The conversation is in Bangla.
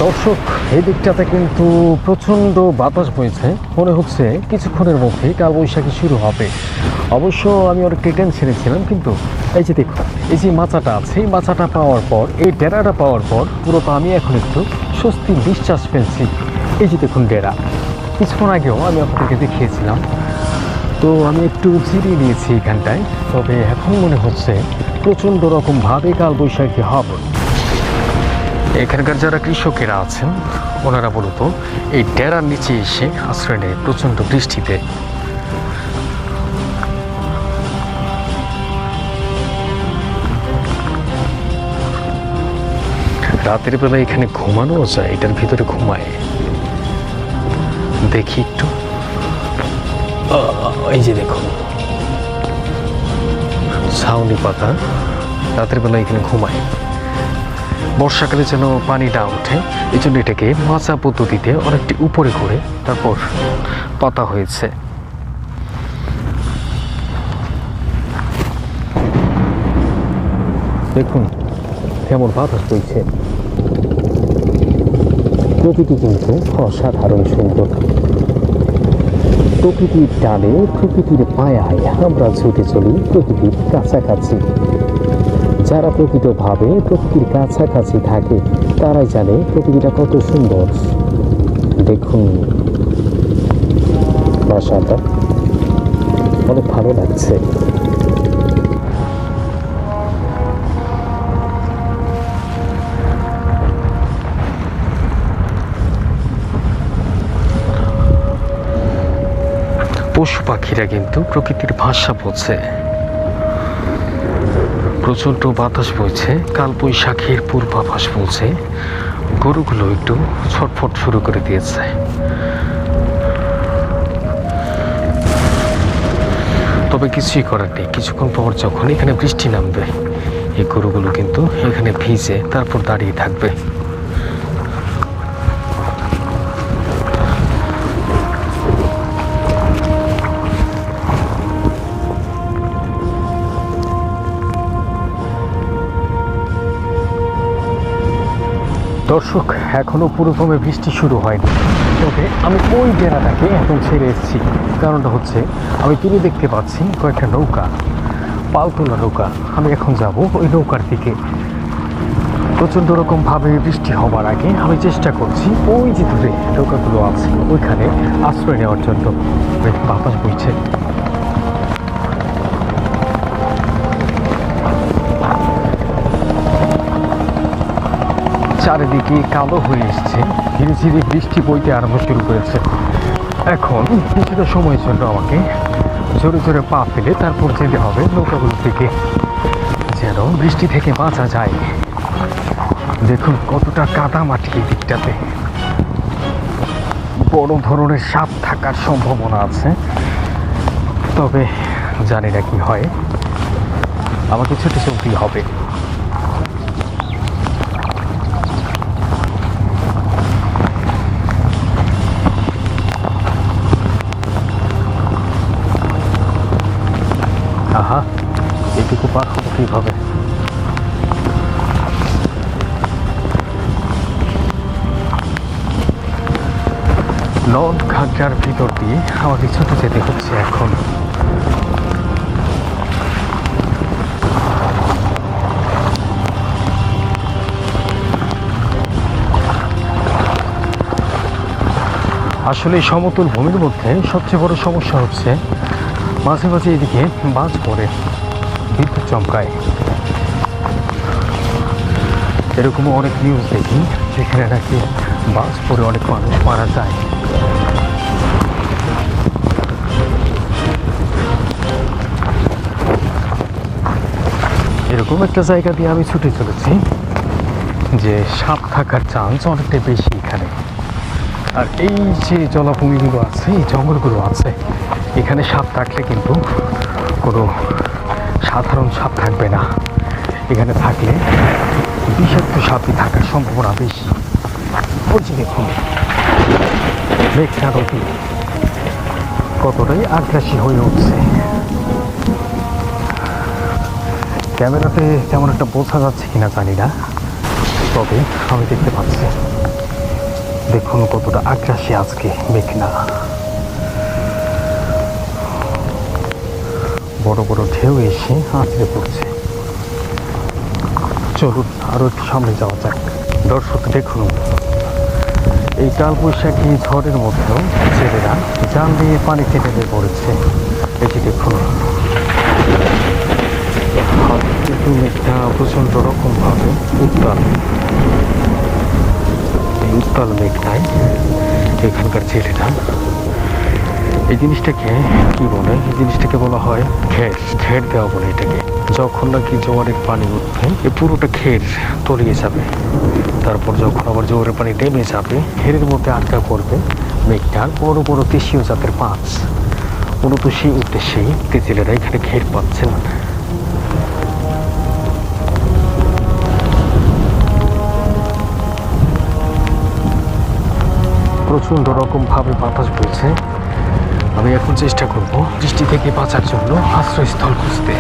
দর্শক, এই দিকটাতে কিন্তু প্রচণ্ড বাতাস বইছে। মনে হচ্ছে কিছুক্ষণের মধ্যেই কালবৈশাখী শুরু হবে। অবশ্য আমি অনেকটা টেনশনে ছিলাম, কিন্তু এই যে দেখুন, এই যে মাচাটা আছে, এই মাচাটা পাওয়ার পর, এই ডেরাটা পাওয়ার পর পুরোটা আমি এখন একটু স্বস্তির নিঃশ্বাস ফেলছি। এই যে দেখুন ডেরা, কিছুক্ষণ আগেও আমি আপনাদেরকে দেখিয়েছিলাম। তো আমি একটু জিরিয়ে নিয়েছি এখানটায়, তবে এখন মনে হচ্ছে প্রচণ্ড রকমভাবে কালবৈশাখী হবে। এখানকার যারা কৃষকেরা আছেন ওনারা মূলত এই ডেরার নিচে এসে আশ্রয় নেয় প্রচণ্ড বৃষ্টিতে। রাতের বেলা এখানে ঘুমানো যায়, এটার ভিতরে ঘুমায়। দেখি একটু, এই যে দেখুন ছাউনি পাতা, রাতের বেলা এখানে ঘুমায়। বর্ষাকালে যেন পানি না ওঠে এই জন্য এটাকে মাচা পদ্ধতিতে অনেকটি উপরে করে তারপর পাতা হয়েছে। দেখুন কেমন বাতাস বইছে। প্রকৃতি কিন্তু অসাধারণ সুন্দর। প্রকৃতির টানে, প্রকৃতির পায়ায় আমরা ছুটে চলি প্রকৃতির কাছাকাছি। যারা প্রকৃতভাবে প্রকৃতির কাছাকাছি থাকে তারাই জানে প্রকৃতিটা কত সুন্দর। দেখুন বাসাটা অনেক ভালো লাগছে। পশু পাখিরা কিন্তু প্রকৃতির ভাষা বোঝে। প্রচণ্ড বাতাস বইছে, কালবৈশাখীর পূর্বাভাস বলছে। গরুগুলো একটু ছটফট শুরু করে দিয়েছে। তবে কিছুই করার নেই, কিছুক্ষণ পর যখন এখানে বৃষ্টি নামবে এই গরুগুলো কিন্তু এখানে ভিজে তারপর দাঁড়িয়ে থাকবে। দর্শক, এখনো পুরোদমে বৃষ্টি শুরু হয়নি, তবে আমি ওই ডেরাটাকে এখন ছেড়ে এসেছি। কারণটা হচ্ছে আমি দূরে দেখতে পাচ্ছি কয়েকটা নৌকা, পালতোলা নৌকা। আমি এখন যাব ওই নৌকার দিকে। প্রচণ্ড রকমভাবে বৃষ্টি হবার আগে আমি চেষ্টা করছি ওই যে দূরে নৌকাগুলো আছে ওইখানে আশ্রয় নেওয়ার জন্য। বাতাস বইছে। চারিদিকে কালো হয়ে এসছে, ধীরে ধীরে বৃষ্টি বইতে আরম্ভ শুরু করেছে। এখন কিছুটা সময়ের জন্য আমাকে জোরে জোরে পা ফেলে তারপর যেতে হবে নৌকাগুলোর দিকে, যেন বৃষ্টি থেকে বাঁচা যায়। দেখুন কতটা কাদা মাটি এই দিকটাতে। বড় ধরনের সাপ থাকার সম্ভাবনা আছে, তবে জানি না কি হয়। আমাকে ছুটে চলতেই হবে। আহা, এটুকু পার হবো কীভাবে? নদ ঘাটার ভিতর দিয়ে আমাকে ছুটে যেতে হচ্ছে এখন। আসলে সমতল ভূমির মধ্যে সবচেয়ে বড় সমস্যা হচ্ছে মাঝে মাঝে এদিকে বাজ পড়ে, বিদ্যুৎ চমকায়। এরকমও অনেক নিউজ দেখি যেখানে নাকি বাজ পড়ে অনেক মানুষ মারা যায়। এরকম একটা জায়গা দিয়ে আমি ছুটে চলেছি যে সাপ থাকার চান্স অনেকটাই বেশি এখানে। আর এই যে জলাভূমিগুলো আছে, এই জঙ্গলগুলো আছে, এখানে সাপ থাকলে কিন্তু কোনো সাধারণ সাপ থাকবে না। এখানে থাকলে বিষাক্ত সাপই থাকার সম্ভাবনা বেশি। ওই যে দেখুন মেঘনা নদী কতটাই আগ্রাসী হয়ে উঠছে। ক্যামেরাতে তেমন একটা বোঝা যাচ্ছে কিনা জানি না, তবে আমি দেখতে পাচ্ছি। দেখুন কতটা আগ্রাসী আজকে মেঘনা। বড় বড় ঢেউ এসে আছড়ে পড়ছে। চলুন আরো একটু সামনে যাওয়া যাক। দর্শক দেখুন, এই কালবৈশাখী ঝড়ের মধ্যেও ছেলেরা জাল দিয়ে পানিতে নেমে পড়েছে। এটি দেখুন, কিন্তু মেঘটা প্রচণ্ড রকমভাবে উত্তাল। এই উত্তাল মেঘনায় এখানকার ছেলেরা এই জিনিসটাকে কি বলে, এই জিনিসটাকে বলা হয় ঘের। ঘের দেওয়া বলে এটাকে। যখন নাকি জোয়ারের পানি উঠবে এই পুরোটা ঘের তলিয়ে যাবে, তারপর যখন আবার জোয়ারের পানি নেমে যাবে ঘেরের মধ্যে আটকা করবে মেঘটার বড় বড় দেশীয় জাতের মাছ। মূলত সেই উদ্দেশ্যেই ছেলেরা এখানে ঘের পাচ্ছেন। প্রচণ্ড রকমভাবে বাতাস বইছে। আমি এখন চেষ্টা করব বৃষ্টি থেকে বাঁচার জন্য আশ্রয়স্থল খুঁজতে।